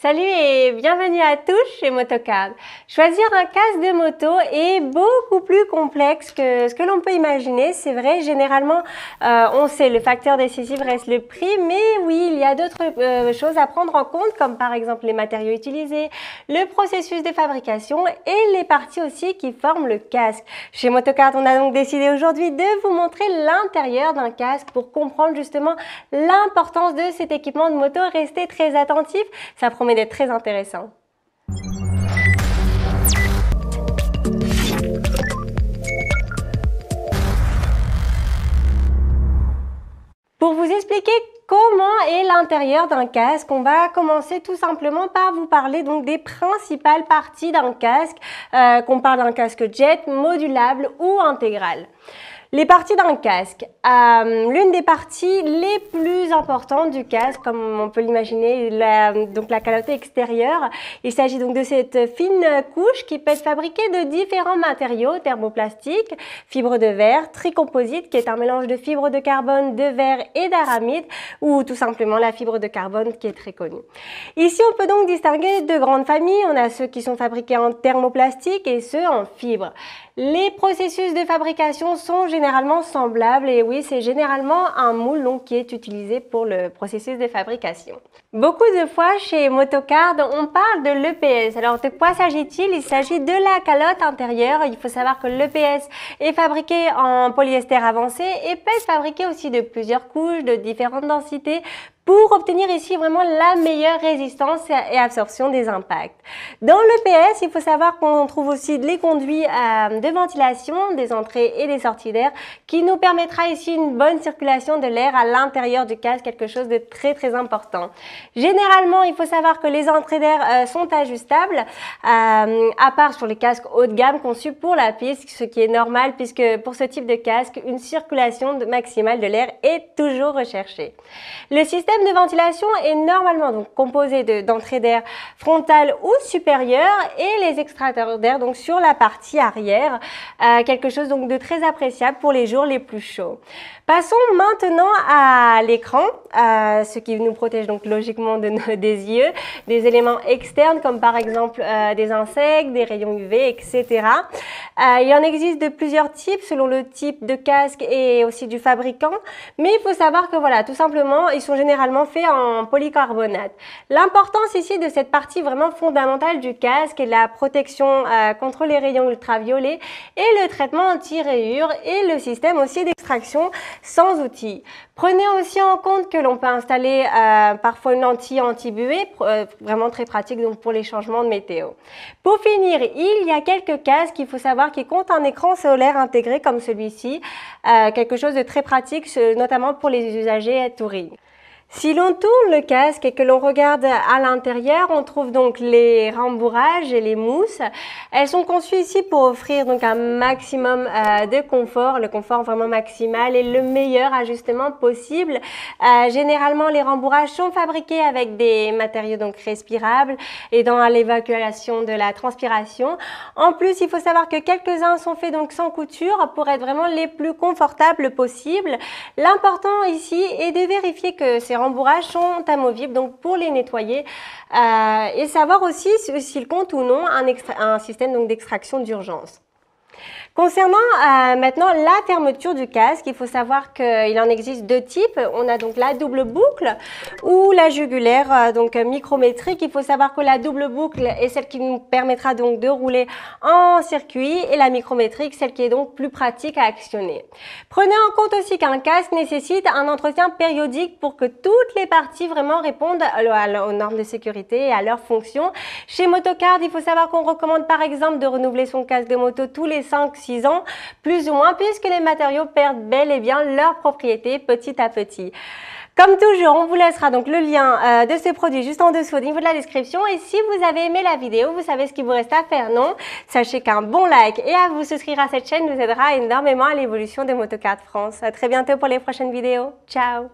Salut et bienvenue à tous chez Motocard. Choisir un casque de moto est beaucoup plus complexe que ce que l'on peut imaginer. C'est vrai, généralement, on sait le facteur décisif reste le prix, mais oui, il y a d'autres choses à prendre en compte, comme par exemple les matériaux utilisés, le processus de fabrication et les parties aussi qui forment le casque. Chez Motocard, on a donc décidé aujourd'hui de vous montrer l'intérieur d'un casque pour comprendre justement l'importance de cet équipement de moto. Restez très attentifs, ça promet d'être très intéressant. Pour vous expliquer comment est l'intérieur d'un casque, on va commencer tout simplement par vous parler donc des principales parties d'un casque, qu'on parle d'un casque jet, modulable ou intégral. Les parties d'un casque. L'une des parties les plus importantes du casque, comme on peut l'imaginer, donc la calotte extérieure. Il s'agit donc de cette fine couche qui peut être fabriquée de différents matériaux, thermoplastiques, fibres de verre, tricomposite qui est un mélange de fibres de carbone, de verre et d'aramide, ou tout simplement la fibre de carbone qui est très connue. Ici, on peut donc distinguer deux grandes familles. On a ceux qui sont fabriqués en thermoplastique et ceux en fibre. Les processus de fabrication sont généralement semblables et oui, c'est généralement un moule donc, qui est utilisé pour le processus de fabrication. Beaucoup de fois chez Motocard, on parle de l'EPS. Alors de quoi s'agit-il? Il s'agit de la calotte intérieure. Il faut savoir que l'EPS est fabriqué en polyester avancé et peut être fabriqué aussi de plusieurs couches, de différentes densités, pour obtenir ici vraiment la meilleure résistance et absorption des impacts. Dans l'EPS, il faut savoir qu'on trouve aussi les conduits de ventilation, des entrées et des sorties d'air, qui nous permettra ici une bonne circulation de l'air à l'intérieur du casque, quelque chose de très important. Généralement, il faut savoir que les entrées d'air sont ajustables, à part sur les casques haut de gamme conçus pour la piste, ce qui est normal puisque pour ce type de casque, une circulation maximale de l'air est toujours recherchée. Le système de ventilation est normalement donc composé d'entrées d'air frontales ou supérieures et les extracteurs d'air donc sur la partie arrière, quelque chose donc de très appréciable pour les jours les plus chauds. Passons maintenant à l'écran, ce qui nous protège donc logiquement des yeux, des éléments externes comme par exemple des insectes, des rayons UV, etc. Il y en existe de plusieurs types selon le type de casque et aussi du fabricant, mais il faut savoir que voilà, tout simplement, ils sont généralement faits en polycarbonate. L'importance ici de cette partie vraiment fondamentale du casque est la protection contre les rayons ultraviolets et le traitement anti-rayures et le système aussi d'extraction sans outils. Prenez aussi en compte que l'on peut installer parfois une lentille anti-buée, vraiment très pratique donc pour les changements de météo. Pour finir, il y a quelques casques, il faut savoir, qui comptent un écran solaire intégré comme celui-ci, quelque chose de très pratique, notamment pour les usagers touring. Si l'on tourne le casque et que l'on regarde à l'intérieur, on trouve donc les rembourrages et les mousses. Elles sont conçues ici pour offrir donc un maximum de confort, le confort vraiment maximal et le meilleur ajustement possible. Généralement, les rembourrages sont fabriqués avec des matériaux donc respirables, aidant à l'évacuation de la transpiration. En plus, il faut savoir que quelques-uns sont faits donc sans couture pour être vraiment les plus confortables possibles. L'important ici est de vérifier que ces rembourrages sont amovibles donc pour les nettoyer et savoir aussi s'ils comptent ou non un système donc d'extraction d'urgence. Concernant maintenant la fermeture du casque, il faut savoir qu'il en existe deux types. On a donc la double boucle ou la jugulaire, donc micrométrique. Il faut savoir que la double boucle est celle qui nous permettra donc de rouler en circuit et la micrométrique, celle qui est donc plus pratique à actionner. Prenez en compte aussi qu'un casque nécessite un entretien périodique pour que toutes les parties vraiment répondent aux normes de sécurité et à leurs fonctions. Chez Motocard, il faut savoir qu'on recommande par exemple de renouveler son casque de moto tous les 5-6 ans, plus ou moins, puisque les matériaux perdent bel et bien leurs propriétés petit à petit. Comme toujours, on vous laissera donc le lien de ce produit juste en dessous au niveau de la description. Et si vous avez aimé la vidéo, vous savez ce qu'il vous reste à faire, non? Sachez qu'un bon like et à vous souscrire à cette chaîne nous aidera énormément à l'évolution de Motocard France. À très bientôt pour les prochaines vidéos. Ciao!